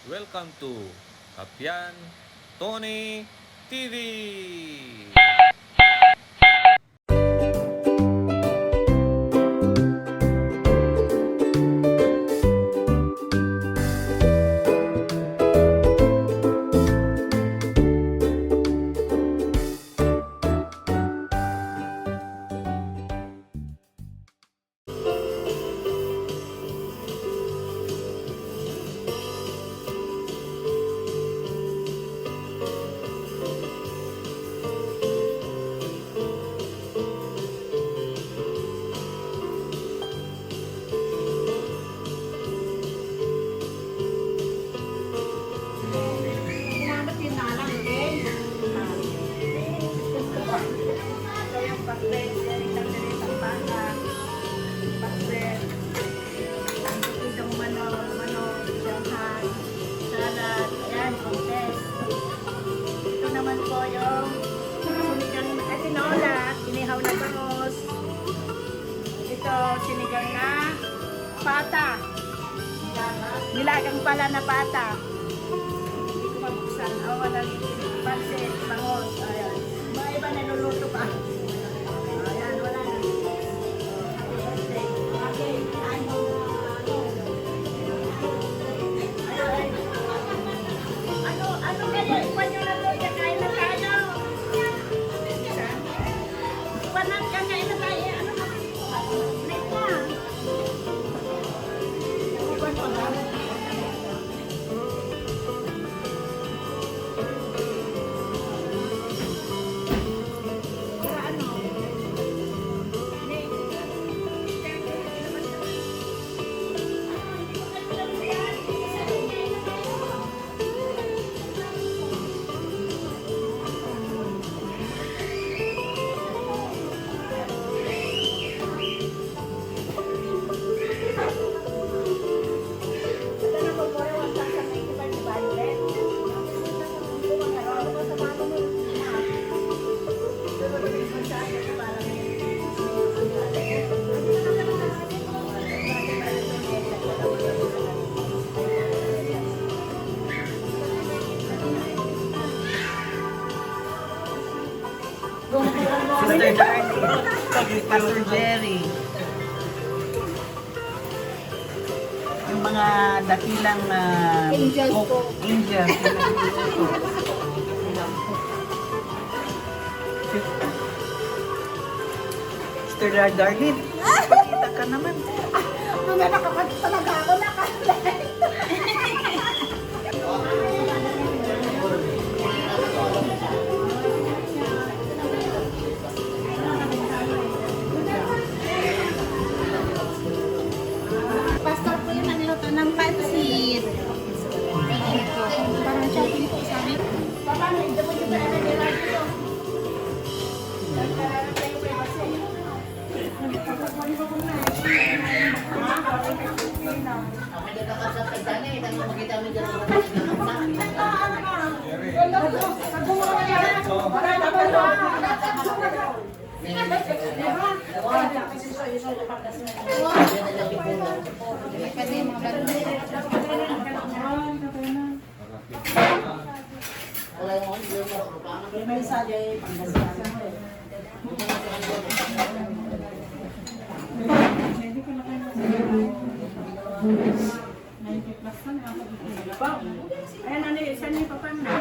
Welcome to Kapian Tony TV! Sinigang na pata. Nilagang pala na pata. Hindi ko mabuksan. Walang pansit, bangos. Ayan. Mga iba naluluto pa. Ayan, wala na. Okay, kain mo. Ano kaya? Iwan nyo na to. Kain na tayo. Iwan na kain na tayo. Ano na? Sister Darlie, Pastor Jerry. Yung mga dakilang Angels po. Angels. Sister Darlie, kita ka naman. Mga nakapag talaga ako nakapag. Pastor po yung nagluto ng pansit. Parang siya po sabi. Papa, hindi mo yung pala nila dito. May sagay, Pangasinan. Ayan, ano yun? Saan yung papa na?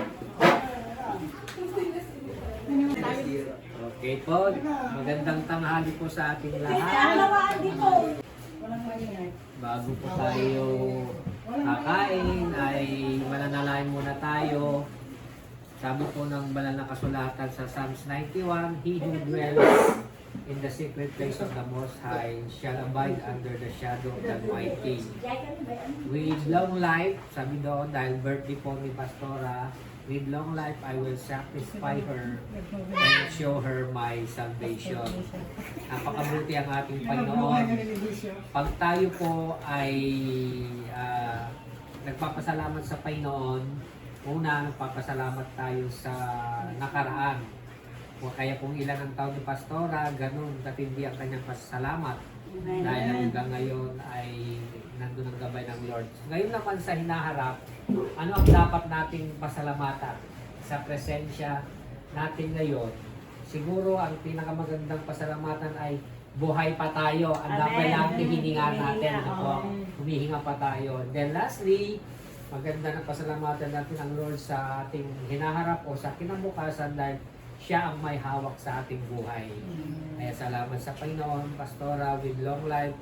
Okay po, magandang tanghali po sa ating lahat. Bago po tayo kakain ay mananalain muna tayo. Sabi po ng banal na kasulatan sa Psalms 91, He who dwells in the secret place of the Most High shall abide under the shadow of the Almighty. With long life, sabi doon, dahil birthday po ni Pastora, with long life I will satisfy her and show her my salvation. Napakabuti ang ating Panginoon. Pag tayo po ay nagpapasalamat sa Panginoon, una, nagpapasalamat tayo sa nakaraan. O kaya kung ilan ang taon ni Pastora, ganun katindi ang kanyang pasasalamat. Dahil hanggang ngayon ay nandun ang gabay ng Lord. Ngayon naman sa hinaharap, ano ang dapat nating pasalamatan sa presensya natin ngayon? Siguro ang pinakamagandang pasalamatan ay buhay pa tayo. Ang dapat Amen. natin hininga natin. Humihinga, Ako, oo. humihinga pa tayo. Then lastly, maganda na pasalamatan natin ang Lord sa ating hinaharap o sa kinabukasan dahil siya ang may hawak sa ating buhay. Kaya salamat sa Panginoon, Pastora, with long life,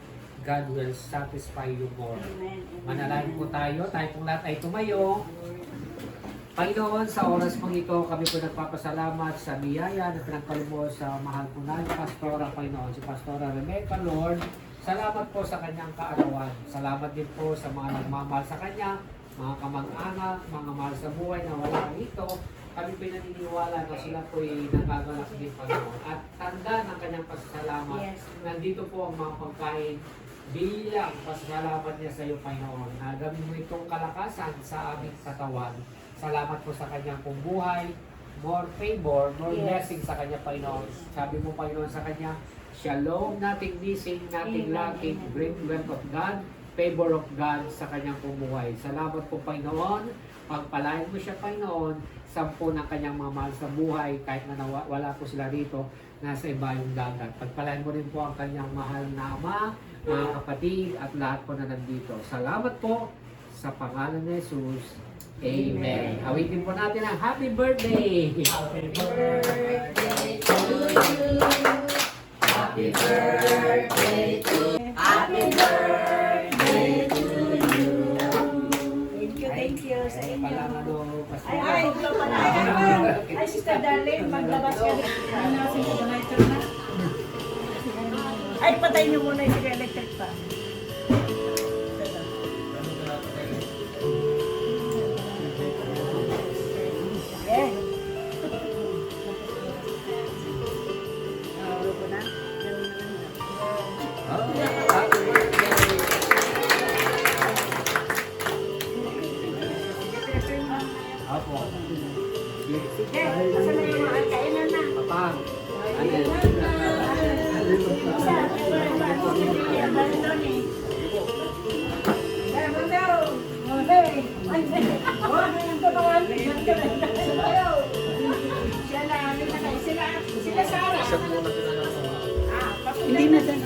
God will satisfy you more. Amen. Manalangin po tayo pong lahat ay tumayo. Panginoon, sa oras pong ito, kami po nagpapasalamat sa biyaya na pinagkaloob sa mahal po namin, Pastora, Panginoon, si Pastora Rebecca, Lord. Salamat po sa kanyang kaarawan. Salamat din po sa mga nagmamahal sa kanya, mga kamag-anak, mga mahal sa buhay na wala rito. Kami pinaniniwala na sila po ay nagagalak din, Panginoon. At tanda ng kanyang pasasalamat. Yes. Nandito po ang mga pagkain bilang pasasalamat niya sa iyo, Panginoon. Nagawin mo itong kalakasan sa aming katawan. Salamat po sa kanyang pong buhay. More favor, more Yes. blessing sa kanya, Panginoon. Sabi mo, Panginoon, sa kanya, Shalom, nothing missing, nothing Amen. lacking, great wealth of God, favor of God sa kanyang pong buhay. Salamat po, Panginoon. Pagpalain mo siya, Panginoon, sampo ng kanyang mga mahal sa buhay, kahit na wala po sila rito, nasa ibayong dagat. Pagpalain mo rin po ang kanyang mahal na ama, mga kapatid, at lahat po na nandito. Salamat po sa pangalan ni Jesus. Amen. Awitin po natin ang happy birthday! Happy birthday to you! Happy birthday to you! Happy birthday to you. Thank you sa inyo. Palang ano, Ay, ay, Sister Darlene, maglabas ka rin. Ay, patay niyo muna yung electric pa. Eh. Ah, ulo ko na. Ganun na lang. Happy birthday! Apo. Sige, asan na yung mga kainan na? Papang. Ano? Hindi na din.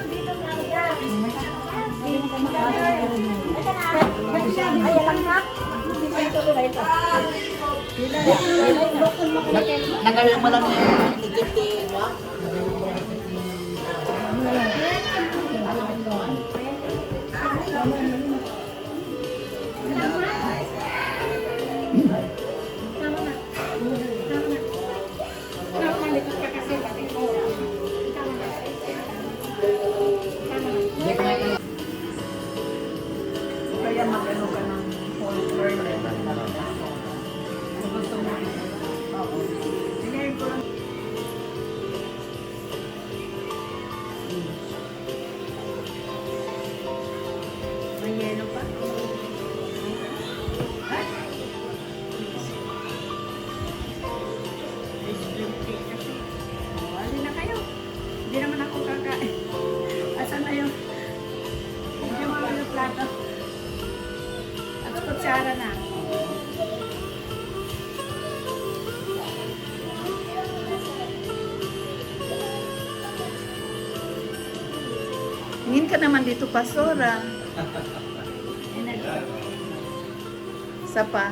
Nagalang mo lang yung ligit wa? Kaya mag-ano ka ng whole tournament. Kung gusto mo. Oo. Tingnan ko lang. May yelo pa? Wali na kayo. Hindi naman ako kakain. Asan na yung plato? At kutsara na. Tingin ka naman dito, Pastora. Isa pa.